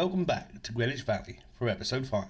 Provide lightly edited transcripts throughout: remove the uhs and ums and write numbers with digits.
welcome back to Greenwich Valley for episode 5.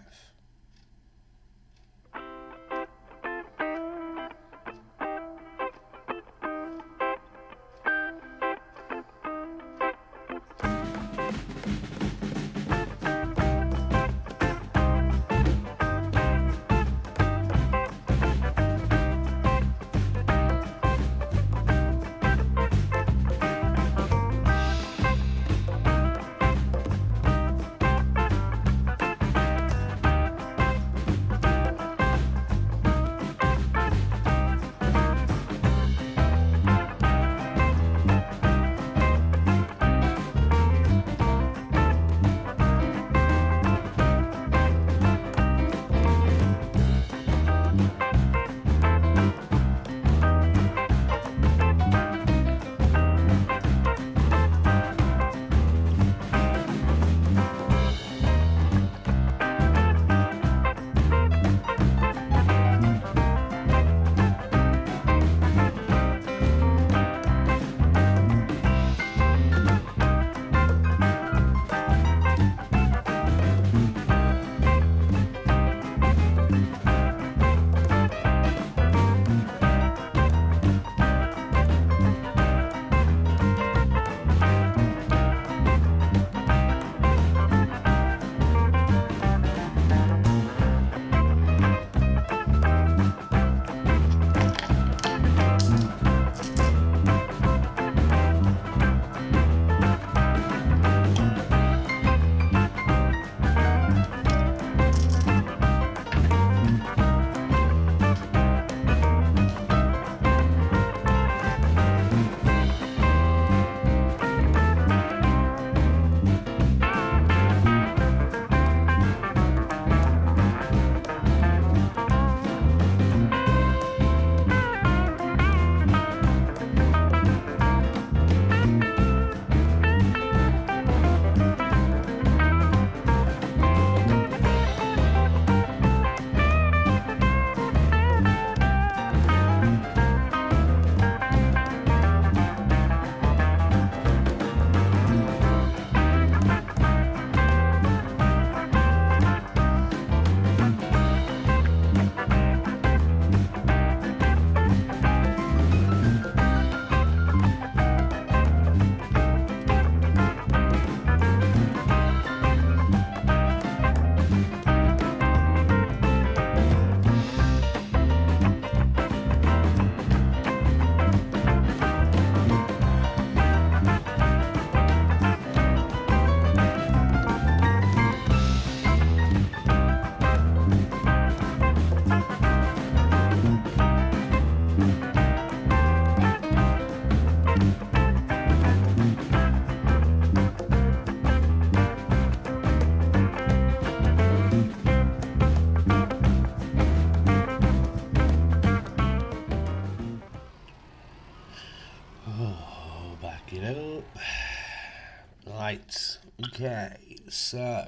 Right, okay, so,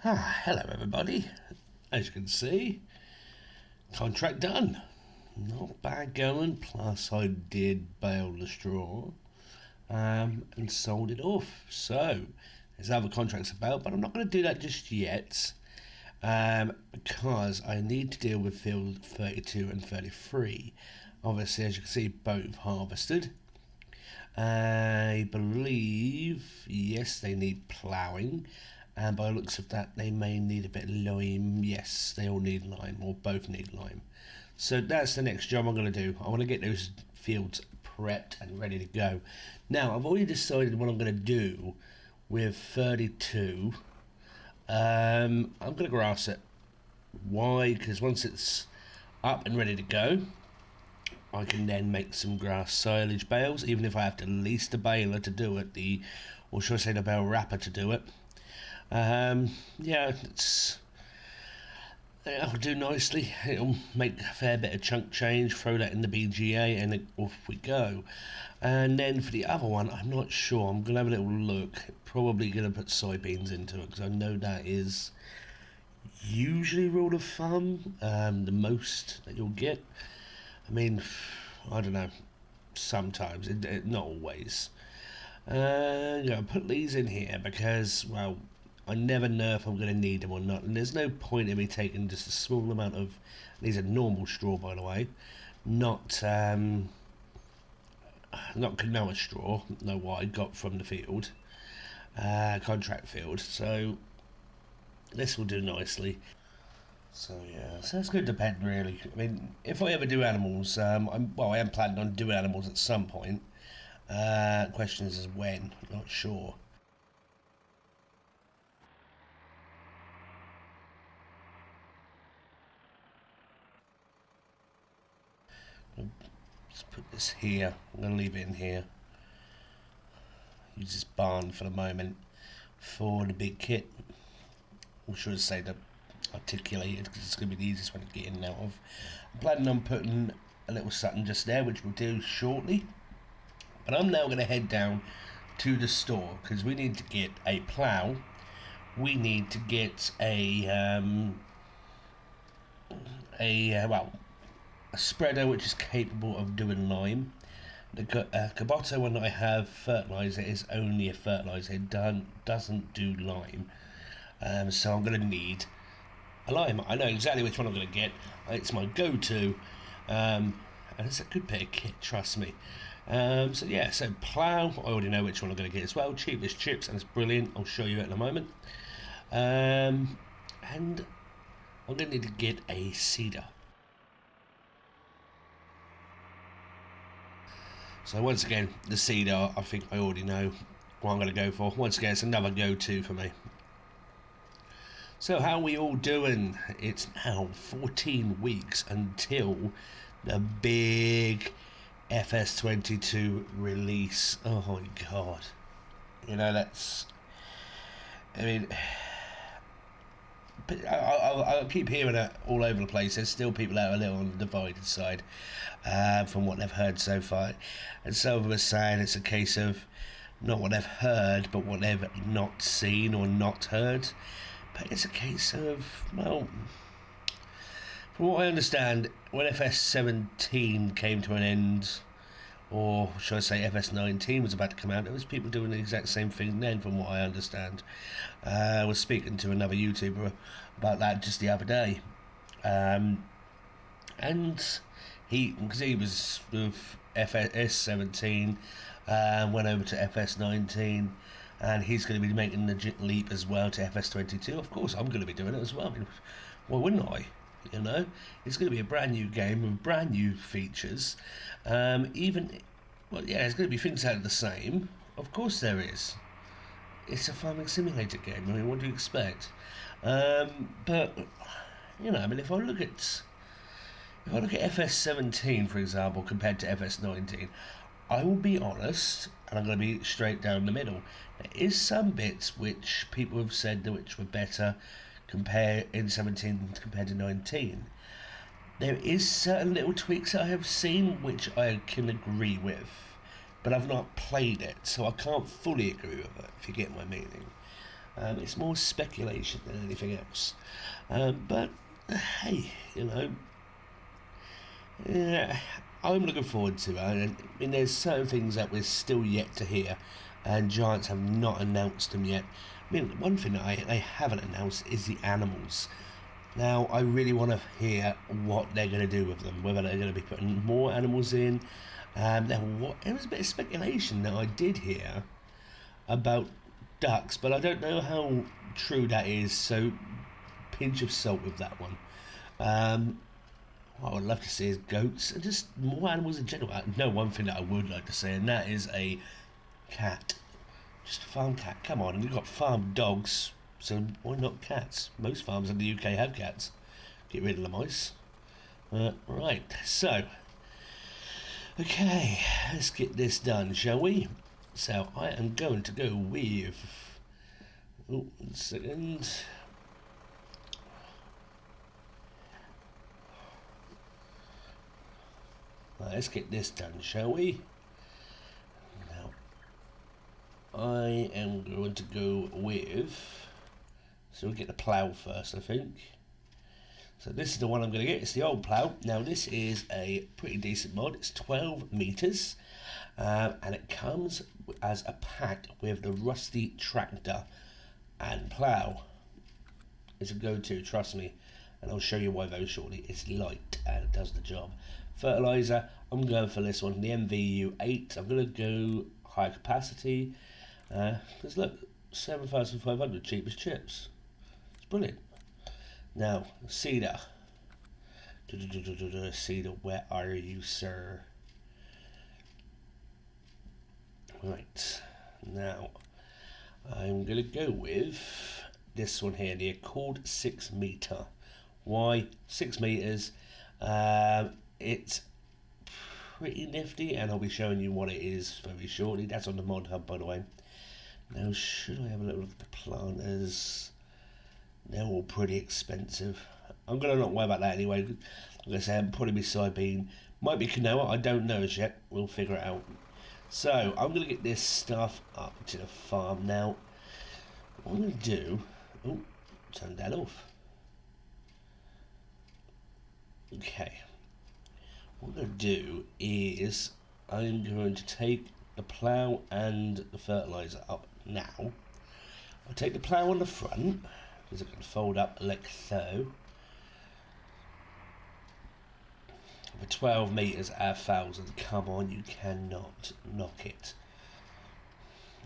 hello everybody. As you can see, contract done. Not bad going, plus I did bale the straw and sold it off. So, there's other contracts about, but I'm not going to do that just yet because I need to deal with field 32 and 33. Obviously, as you can see, both harvested. I believe, yes, they need ploughing, and by the looks of that, they may need a bit of lime. Yes, they all need lime, or both need lime. So that's the next job I'm going to do. I want to get those fields prepped and ready to go. Now, I've already decided what I'm going to do with 32. I'm going to grass it. Why? Because once it's up and ready to go, I can then make some grass silage bales, even if I have to lease the baler to do it, or should I say the bale wrapper to do it. Yeah, it'll do nicely. It'll make a fair bit of chunk change, throw that in the BGA, and off we go. And then for the other one, I'm not sure. I'm going to have a little look. Probably going to put soybeans into it, because I know that is usually rule of thumb, the most that you'll get. I mean, I don't know, sometimes, not always. I'm going to put these in here because, well, I never know if I'm going to need them or not, and there's no point in me taking just a small amount of, these are normal straw by the way, not canola straw, no, what I got from the field, contract field, so this will do nicely. So yeah, so it's going to depend really. I mean, if I ever do animals, I am planning on doing animals at some point. Question is when, not sure. Let's put this here. I'm going to leave it in here. Use this barn for the moment for the big kit. I should say the articulated because it's going to be the easiest one to get in and out of. I'm planning on putting a little something just there, which we'll do shortly. But I'm now going to head down to the store because we need to get a plough. We need to get a spreader which is capable of doing lime. The Kubota one that I have, fertilizer, is only a fertilizer. It doesn't do lime. So I'm going to need a lime. I know exactly which one I'm going to get. It's my go-to, and it's a good bit of kit, trust me. So yeah, so plough, I already know which one I'm going to get as well. Cheap as chips, and it's brilliant. I'll show you it in a moment. And I'm going to need to get a seeder. So once again, the seeder, I think I already know what I'm going to go for. Once again, it's another go-to for me. So how are we all doing? It's now 14 weeks until the big FS22 release. Oh my god. You know, that's... I mean... I keep hearing it all over the place. There's still people that are a little on the divided side from what they've heard so far. And some of them are saying it's a case of not what they've heard, but what they've not seen or not heard. But it's a case of, well, from what I understand, when FS17 came to an end, or should I say FS19 was about to come out, there was people doing the exact same thing then, from what I understand. I was speaking to another YouTuber about that just the other day. And because he was with FS17, went over to FS19, and he's going to be making the leap as well to FS22. Of course, I'm going to be doing it as well. I mean, why wouldn't I? You know, it's going to be a brand new game with brand new features. Well, yeah, there's going to be things that are the same. Of course, there is. It's a farming simulator game. I mean, what do you expect? But you know, I mean, if I look at FS17, for example, compared to FS19, I will be honest, and I'm going to be straight down the middle. There is some bits which people have said that which were better in 17 compared to 19. There is certain little tweaks that I have seen which I can agree with, but I've not played it, so I can't fully agree with it, if you get my meaning. It's more speculation than anything else. But hey, you know, yeah, I'm looking forward to it. I mean, there's certain things that we're still yet to hear, and Giants have not announced them yet. I mean, one thing that they haven't announced is the animals. Now, I really want to hear what they're going to do with them, whether they're going to be putting more animals in. There was a bit of speculation that I did hear about ducks, but I don't know how true that is, so pinch of salt with that one. What I would love to see is goats and just more animals in general. No, one thing that I would like to see, and that is a cat. Just a farm cat. Come on, we've got farm dogs, so why not cats? Most farms in the UK have cats. Get rid of the mice. Right, so okay, let's get this done, shall we? So I am going to go with. Oh, 1 second. Right, let's get this done, shall we? Now, I am going to go with. So we'll get the plough first, I think. So this is the one I'm going to get. It's the old Plough. Now this is a pretty decent mod. It's 12 meters, and it comes as a pack with the rusty tractor and plough. It's a go-to, trust me, and I'll show you why very shortly. It's light and it does the job. Fertilizer, I'm going for this one, the MVU 8. I'm going to go high capacity. Because look, 7,500 cheap as chips. It's brilliant. Now, seeder. Seeder, where are you, sir? Right, now I'm going to go with this one here, the Accord 6 meter. Why 6 meters? It's pretty nifty, and I'll be showing you what it is very shortly. That's on the mod hub, by the way. Now, should I have a little look at the planters? They're all pretty expensive. I'm going to not worry about that anyway. Like I said, probably be soybean. Might be canola, I don't know as yet. We'll figure it out. So, I'm going to get this stuff up to the farm now. What I'm going to do... Oh, turn that off. Okay. What I'm going to do is... I'm going to take the plough and the fertilizer up now. I'll take the plough on the front, because it can fold up like so. For 12 meters at 1,000, come on, you cannot knock it.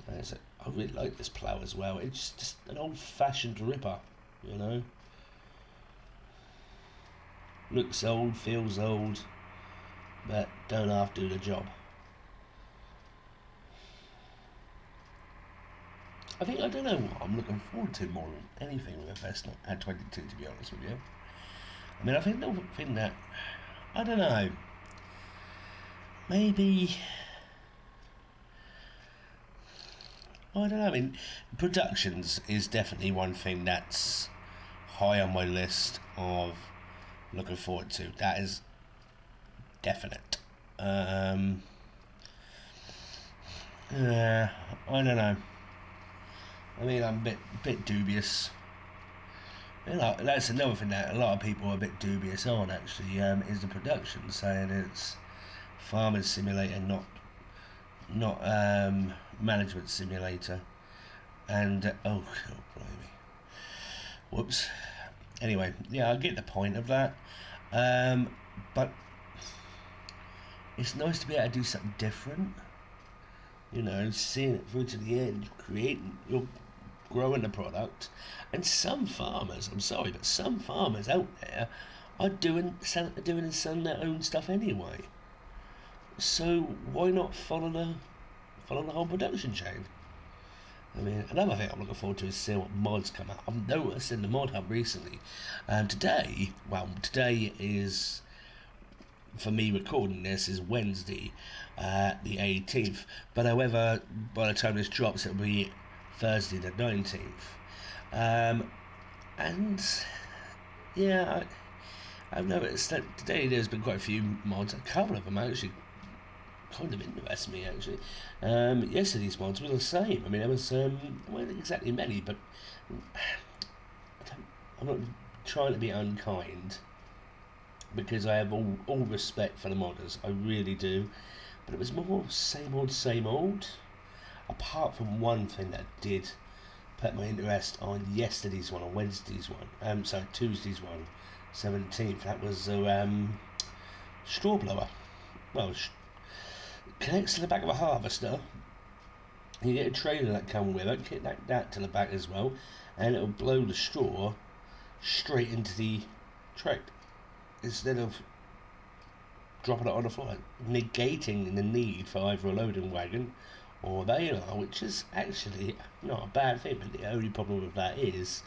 I really like this plough as well. It's just an old-fashioned ripper, you know. Looks old, feels old, but don't half do the job. I don't know what I'm looking forward to more than anything with Vesna at 22, to be honest with you. I mean, I think the thing that, I don't know, maybe, I don't know, I mean, productions is definitely one thing that's high on my list of looking forward to. That is definite. I don't know. I mean, I'm a bit dubious. You know, that's another thing that a lot of people are a bit dubious on, actually, is the production, saying it's farming simulator, not management simulator. And oh blimey, whoops. Anyway, yeah, I get the point of that, but it's nice to be able to do something different. You know, seeing it through to the end, growing the product. And some farmers, I'm sorry, but some farmers out there are doing and selling their own stuff anyway. So why not follow the whole production chain? I mean, another thing I'm looking forward to is seeing what mods come out. I've noticed in the mod hub recently, today is, for me recording this, is Wednesday, the 18th. But however, by the time this drops, it'll be Thursday the 19th. And yeah, I've noticed that today there's been quite a few mods. A couple of them actually kind of interest me, actually. Yesterday's mods were the same. I mean, there was weren't exactly many, but I'm not trying to be unkind, because I have all respect for the modders, I really do. But it was more same old. Apart from one thing that did put my interest on yesterday's one, or Wednesday's one. Sorry, Tuesday's one, 17th. That was straw blower. Well, connects to the back of a harvester. You get a trailer that comes with it, connect that to the back as well, and it'll blow the straw straight into the track instead of dropping it on the floor, negating the need for either a loading wagon or a baler, which is actually not a bad thing. But the only problem with that is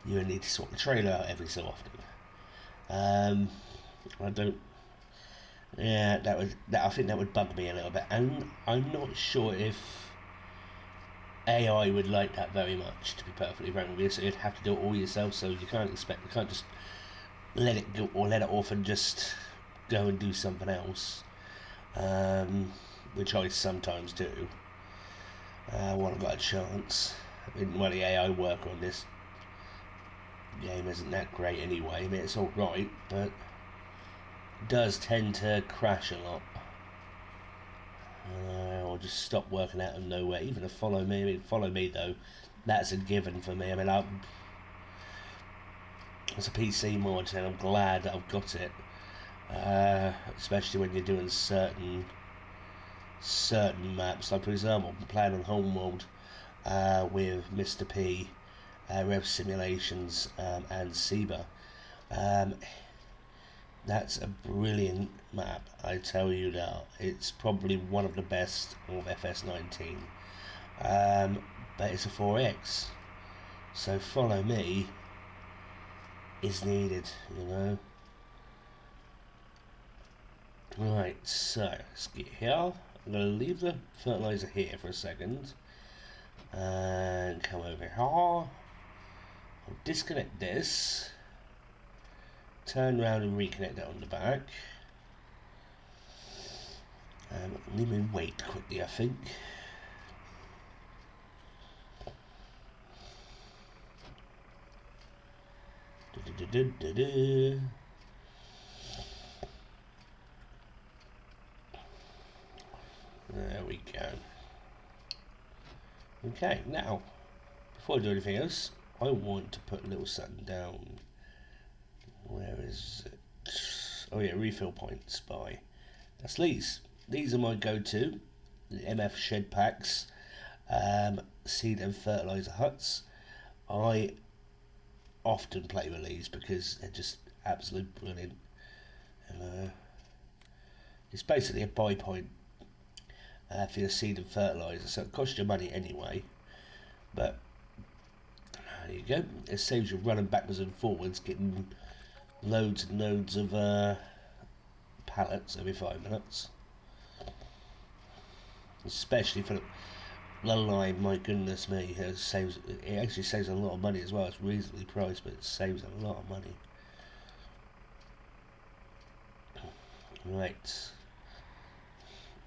you need to swap the trailer out every so often. I think that would bug me a little bit, and I'm not sure if AI would like that very much, to be perfectly frank with you. So you'd have to do it all yourself. So you can't just let it go, or let it off and just go and do something else, which I sometimes do when I've got a chance. I mean, when the AI work on this game isn't that great anyway. I mean, it's alright, but it does tend to crash a lot. Or just stop working out of nowhere. Even a follow me. I mean, follow me though, that's a given for me. I mean, it's a PC mod, and I'm glad that I've got it. Especially when you're doing certain maps. Like for example, I'm playing on Homeworld with Mr. P, Rev Simulations, and Seba. That's a brilliant map, I tell you now. It's probably one of the best of FS19. But it's a 4X. So follow me is needed, you know. Right, so let's get here. I'm going to leave the fertilizer here for a second. And come over here. I'll disconnect this. Turn around and reconnect it on the back. Let me wait quickly, I think. There we go. Okay, now, before I do anything else, I want to put a little something down. Where is it? Oh yeah, refill points by. That's these. These are my go-to. The MF shed packs, seed and fertilizer huts. I often play with these because they're just absolutely brilliant. It's basically a buy point for your seed and fertilizer, so it costs you money anyway. But there you go. It saves you running backwards and forwards, getting loads and loads of pallets every 5 minutes, especially for the line. My goodness me, it actually saves a lot of money as well. It's reasonably priced, but it saves a lot of money. Right,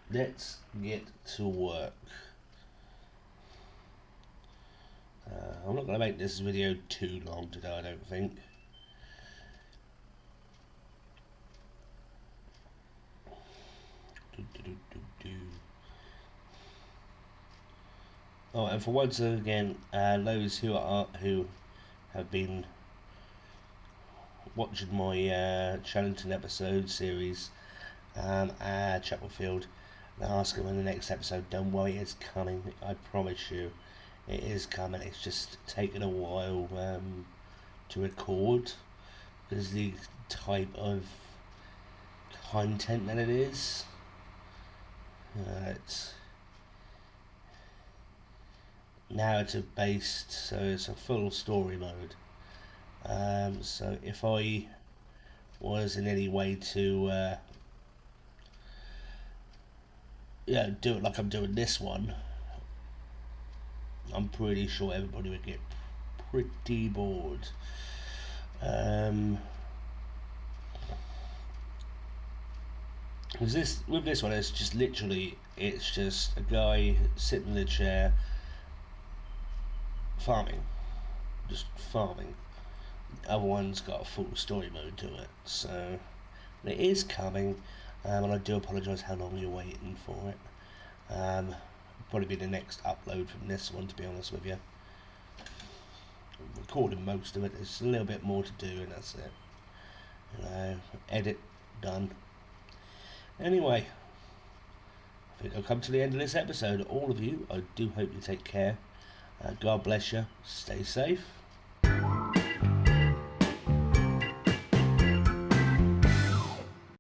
let's get to work. I'm not going to make this video too long today, I don't think. Oh, and for once again, those who have been watching my Challenging episode series, Chapelfield, and asking when the next episode, don't worry, it's coming. I promise you, it is coming. It's just taken a while to record because the type of content that it is. It's narrative based, so it's a full story mode. So if I was in any way to do it like I'm doing this one, I'm pretty sure everybody would get pretty bored. With this one, it's just literally, it's just a guy sitting in a chair farming, just farming. The other one's got a full story mode to it, so it is coming, and I do apologise how long you're waiting for it. Probably be the next upload from this one, to be honest with you. I'm recording most of it. There's a little bit more to do, and that's it. Edit done. Anyway, I think I've come to the end of this episode. All of you, I do hope you take care. God bless you. Stay safe.